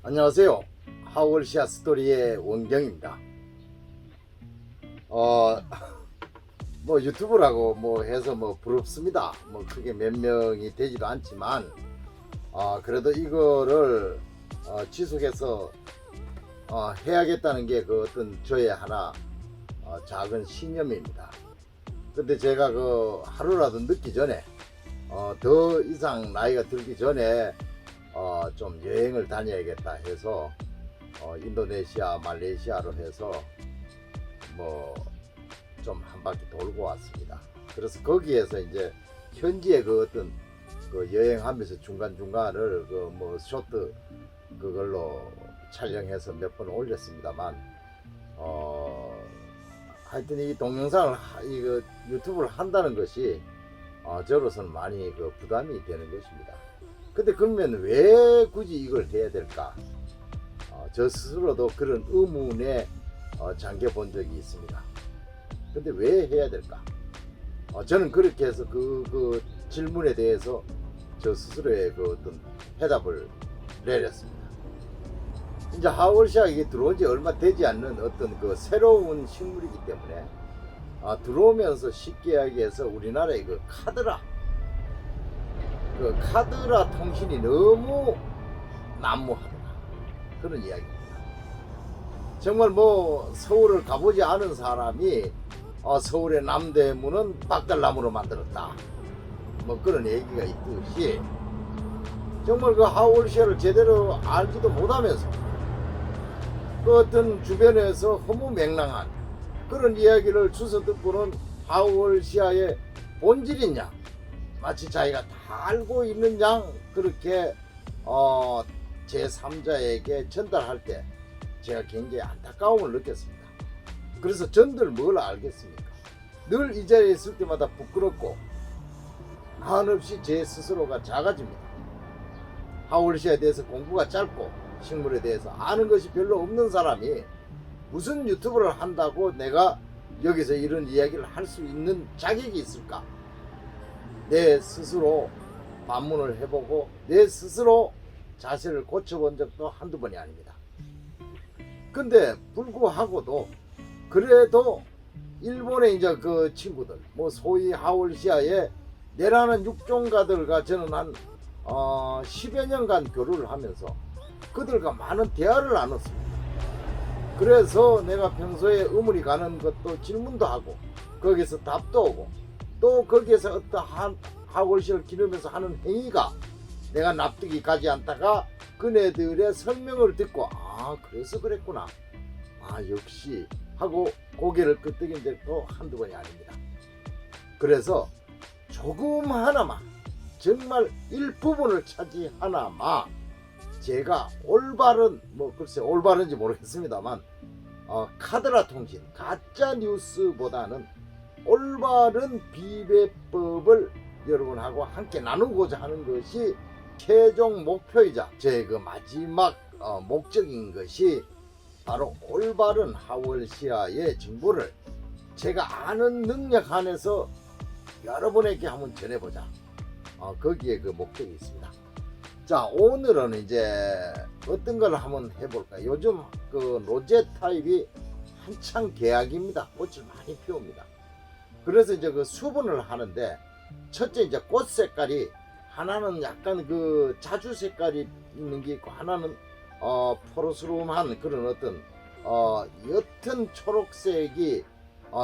안녕하세요. 하월시아 스토리의 원경입니다. 뭐 유튜브라고 뭐 해서 뭐 부럽습니다. 뭐 크게 몇 명이 되지도 않지만 그래도 이거를 지속해서 해야겠다는 게 그 어떤 저의 하나 작은 신념입니다. 근데 제가 그 하루라도 늦기 전에 더 이상 나이가 들기 전에 좀 여행을 다녀야겠다 해서 인도네시아, 말레이시아로 해서 뭐 좀 한 바퀴 돌고 왔습니다. 그래서 거기에서 이제 현지의 그 어떤 그 여행하면서 중간중간을 그 뭐 쇼트 그걸로 촬영해서 몇 번 올렸습니다만 하여튼 이 동영상을 이거 유튜브를 한다는 것이 저로서는 많이 그 부담이 되는 것입니다. 근데 그러면 왜 굳이 이걸 해야 될까? 저 스스로도 그런 의문에 잠겨 본 적이 있습니다. 근데 왜 해야 될까? 저는 그렇게 해서 그 질문에 대해서 저 스스로의 그 어떤 해답을 내렸습니다. 이제 하월시아 이게 들어온 지 얼마 되지 않는 어떤 그 새로운 식물이기 때문에 들어오면서 쉽게 이야기해서 우리나라의 그 카드라 통신이 너무 난무하더라, 그런 이야기입니다. 정말 뭐 서울을 가보지 않은 사람이 서울의 남대문은 박달나무로 만들었다, 뭐 그런 얘기가 있듯이 정말 그 하월시아를 제대로 알지도 못하면서 그 어떤 주변에서 허무맹랑한 그런 이야기를 주워 듣고는 하월시아의 본질인 양, 마치 자기가 다 알고 있는 양 그렇게 제3자에게 전달할 때 제가 굉장히 안타까움을 느꼈습니다. 그래서 전들 뭘 알겠습니까? 늘 이 자리에 있을 때마다 부끄럽고 한없이 제 스스로가 작아집니다. 하월시아에 대해서 공부가 짧고 식물에 대해서 아는 것이 별로 없는 사람이 무슨 유튜브를 한다고 내가 여기서 이런 이야기를 할 수 있는 자격이 있을까? 내 스스로 반문을 해보고 내 스스로 자세를 고쳐본 적도 한두 번이 아닙니다. 근데 불구하고도 그래도 일본의 이제 그 친구들, 뭐 소위 하월시아에 내라는 육종가들과 저는 한 10여 년간 교류를 하면서 그들과 많은 대화를 나눴습니다. 그래서 내가 평소에 의문이 가는 것도 질문도 하고 거기서 답도 오고 또 거기에서 어떠한 하월시아를 기르면서 하는 행위가 내가 납득이 가지 않다가 그네들의 설명을 듣고 그래서 그랬구나, 역시 하고 고개를 끄덕인 적도 한두 번이 아닙니다. 그래서 조금 하나만, 정말 일부분을 차지하나마 제가 올바른, 뭐 글쎄 올바른지 모르겠습니다만 카드라 통신, 가짜 뉴스보다는 올바른 비배법을 여러분하고 함께 나누고자 하는 것이 최종 목표이자 제 그 마지막 목적인 것이 바로 올바른 하월시아의 정보를 제가 아는 능력 안에서 여러분에게 한번 전해보자, 거기에 그 목적이 있습니다. 자, 오늘은 이제 어떤 걸 한번 해볼까. 요즘 그 로제 타입이 한창 개약입니다. 꽃을 많이 피웁니다. 그래서 이제 그 수분을 하는데 첫째 이제 꽃 색깔이 하나는 약간 그 자주 색깔이 있는 게 있고 하나는 포르스름한 그런 어떤 옅은 초록색이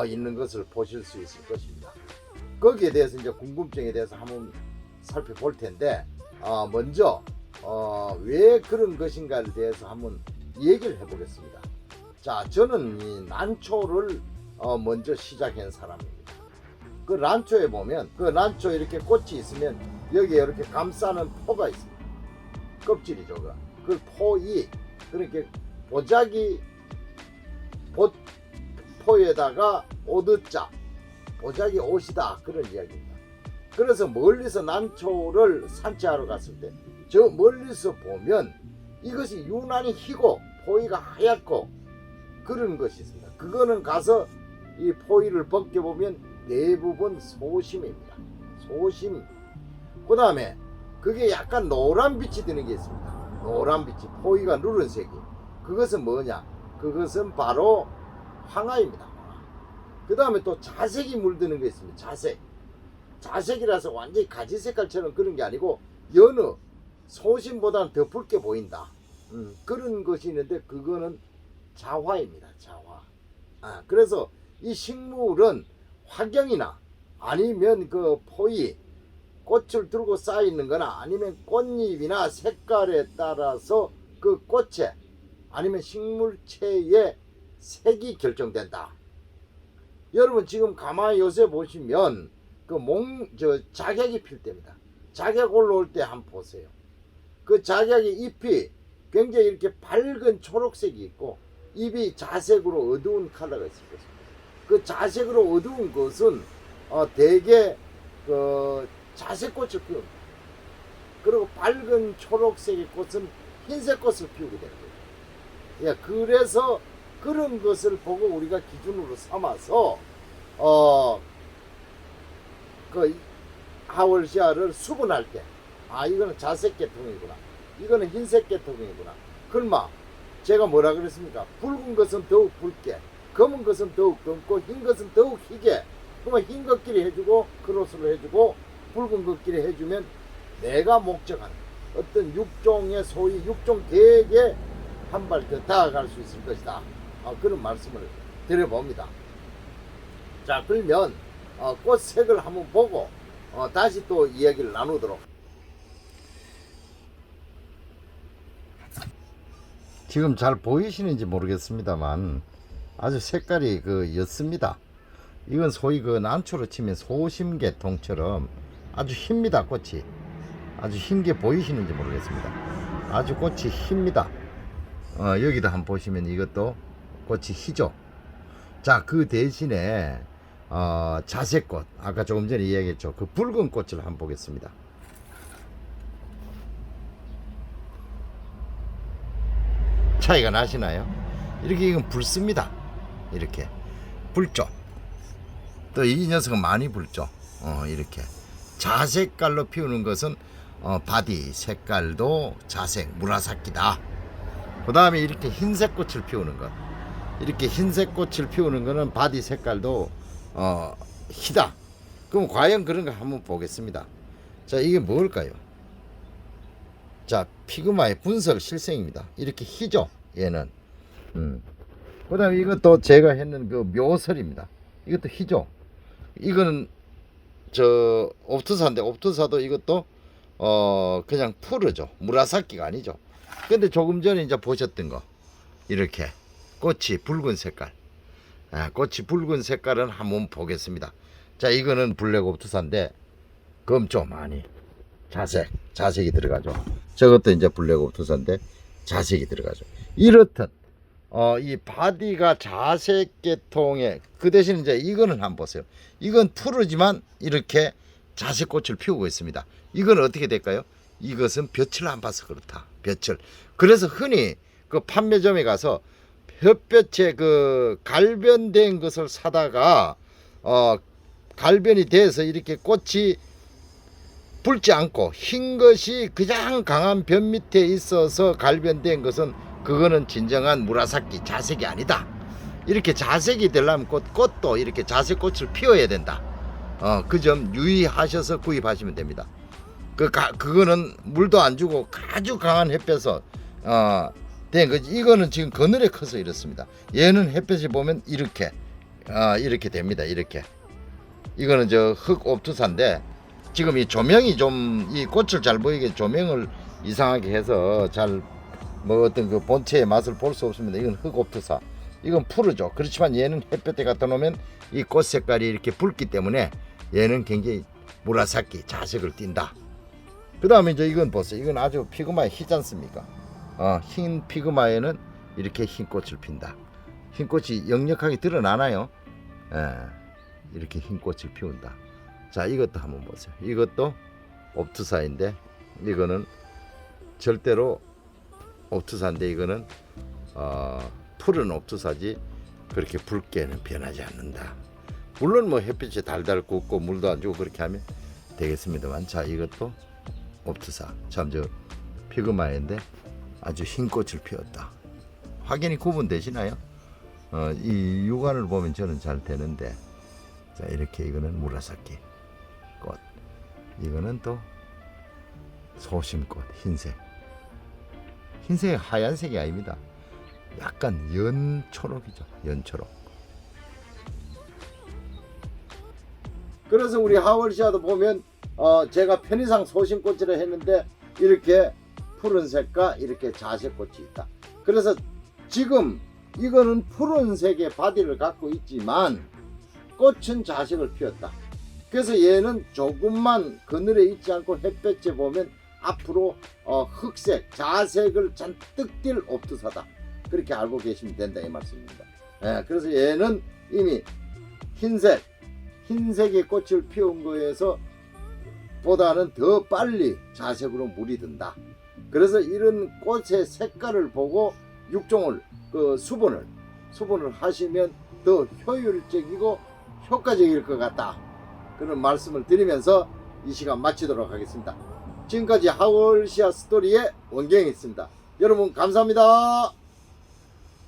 있는 것을 보실 수 있을 것입니다. 거기에 대해서 이제 궁금증에 대해서 한번 살펴볼 텐데 먼저 왜 그런 것인가에 대해서 한번 얘기를 해보겠습니다. 자, 저는 이 난초를 먼저 시작한 사람입니다. 그 난초에 보면 그 난초 이렇게 꽃이 있으면 여기에 이렇게 감싸는 포가 있습니다. 껍질이죠. 그 포이 그렇게 보자기 포에다가 오드자, 보자기 옷이다, 그런 이야기입니다. 그래서 멀리서 난초를 산책하러 갔을 때 저 멀리서 보면 이것이 유난히 희고 포이가 하얗고 그런 것이 있습니다. 그거는 가서 이 포이를 벗겨보면 대부분 소심입니다. 소심. 그 다음에 그게 약간 노란 빛이 드는 게 있습니다. 노란빛이 포위가 누런색이. 그것은 뭐냐? 그것은 바로 황화입니다. 그 다음에 또 자색이 물드는 게 있습니다. 자색. 자색이라서 완전히 가지 색깔처럼 그런 게 아니고 여느 소심보다는 더 붉게 보인다. 그런 것이 있는데 그거는 자화입니다. 자화. 그래서 이 식물은 화경이나 아니면 그 포위, 꽃을 들고 쌓여 있는 거나 아니면 꽃잎이나 색깔에 따라서 그 꽃에 아니면 식물체의 색이 결정된다. 여러분 지금 가만히 요새 보시면 그 작약이 필 때입니다. 작약 올라올 때 한번 보세요. 그 작약의 잎이 굉장히 이렇게 밝은 초록색이 있고 잎이 자색으로 어두운 컬러가 있을 것입니다. 그 자색으로 어두운 것은 대개 그 자색꽃을 피웁니다. 그리고 밝은 초록색의 꽃은 흰색 꽃을 피우게 되는 거예요. 예, 그래서 그런 것을 보고 우리가 기준으로 삼아서 그 하월시아를 수분할 때 이거는 자색 계통이구나, 이거는 흰색 계통이구나. 그러면 제가 뭐라 그랬습니까? 붉은 것은 더욱 붉게, 검은 것은 더욱 검고, 흰 것은 더욱 희게. 그러면 흰 것끼리 해주고 크로스로 해주고 붉은 것끼리 해주면 내가 목적하는 어떤 육종의 소위 육종 계획에 한 발 더 다가갈 수 있을 것이다. 그런 말씀을 드려봅니다. 자, 그러면 꽃색을 한번 보고 다시 또 이야기를 나누도록. 지금 잘 보이시는지 모르겠습니다만 아주 색깔이 옅습니다. 이건 소위 난초로 치면 소심계통처럼 아주 힙니다. 꽃이 아주 흰 게 보이시는지 모르겠습니다. 아주 꽃이 힙니다. 여기도 한번 보시면 이것도 꽃이 희죠. 자, 그 대신에 자색꽃, 아까 조금 전에 이야기했죠. 그 붉은 꽃을 한번 보겠습니다. 차이가 나시나요? 이렇게 이건 붉습니다. 이렇게 붉죠. 또 이 녀석은 많이 붉죠. 이렇게 자색깔로 피우는 것은 바디 색깔도 자색 무라사키다. 그 다음에 이렇게 흰색 꽃을 피우는 것, 이렇게 흰색 꽃을 피우는 것은 바디 색깔도 희다. 그럼 과연 그런 거 한번 보겠습니다. 자, 이게 뭘까요? 자, 피그마의 분석 실생입니다. 이렇게 희죠, 얘는. 그 다음에 이것도 제가 했는 그 묘설입니다. 이것도 희죠. 이거는 옵투사인데, 옵투사도 이것도 그냥 푸르죠. 무라사키가 아니죠. 근데 조금 전에 이제 보셨던 거, 이렇게 꽃이 붉은 색깔, 꽃이 붉은 색깔은 한번 보겠습니다. 자, 이거는 블랙 옵투사인데 검죠. 많이 자색이 들어가죠. 저것도 이제 블랙 옵투사인데 자색이 들어가죠. 이렇듯 이 바디가 자색 계통에, 그 대신 이제 이거는 한번 보세요. 이건 푸르지만 이렇게 자색 꽃을 피우고 있습니다. 이건 어떻게 될까요? 이것은 볕을 안 봐서 그렇다. 볕을. 그래서 흔히 그 판매점에 가서 햇볕에 그 갈변된 것을 사다가 갈변이 돼서 이렇게 꽃이 붉지 않고 흰 것이 가장 강한 볕 밑에 있어서 갈변된 것은 그거는 진정한 무라사키 자색이 아니다. 이렇게 자색이 되려면 꽃도 이렇게 자색 꽃을 피워야 된다. 그 점 유의하셔서 구입하시면 됩니다. 그거는 물도 안 주고 아주 강한 햇볕에 된 거지. 이거는 지금 그늘에 커서 이렇습니다. 얘는 햇볕이 보면 이렇게 됩니다. 이렇게. 이거는 흑 옵투사인데 지금 이 조명이 좀 이 꽃을 잘 보이게 조명을 이상하게 해서 잘 어떤 그 본체의 맛을 볼 수 없습니다. 이건 흑 옵투사. 이건 푸르죠. 그렇지만 얘는 햇볕에 갖다 놓으면 이 꽃 색깔이 이렇게 붉기 때문에 얘는 굉장히 무라사키 자색을 띈다. 그 다음에 이제 이건 보세요. 이건 아주 피그마에 희지 않습니까? 흰 피그마에는 이렇게 흰 꽃을 핀다. 흰 꽃이 역력하게 드러나나요? 이렇게 흰 꽃을 피운다. 자, 이것도 한번 보세요. 이것도 옵투사인데 이거는 절대로 옵투사인데 이거는 푸른 옵투사지 그렇게 붉게는 변하지 않는다. 물론 햇빛이 달달 굽고 물도 안 주고 그렇게 하면 되겠습니다만, 자, 이것도 옵투사. 참 피그마인데 아주 흰 꽃을 피웠다. 확연히 구분되시나요? 이 육안을 보면 저는 잘 되는데, 자 이렇게 이거는 무라사키 꽃, 이거는 또 소심꽃 흰색. 흰색 하얀색이 아닙니다. 약간 연초록이죠. 연초록. 그래서 우리 하월시아도 보면 제가 편의상 소심꽃이라 했는데 이렇게 푸른색과 이렇게 자색꽃이 있다. 그래서 지금 이거는 푸른색의 바디를 갖고 있지만 꽃은 자색을 피웠다. 그래서 얘는 조금만 그늘에 있지 않고 햇볕에 보면 앞으로 흑색, 자색을 잔뜩 띌 옵투사다. 그렇게 알고 계시면 된다 이 말씀입니다. 그래서 얘는 이미 흰색의 꽃을 피운 거에서 보다는 더 빨리 자색으로 물이 든다. 그래서 이런 꽃의 색깔을 보고 육종을 수분을 하시면 더 효율적이고 효과적일 것 같다. 그런 말씀을 드리면서 이 시간 마치도록 하겠습니다. 지금까지 하월시아 스토리의 원경이었습니다. 여러분 감사합니다.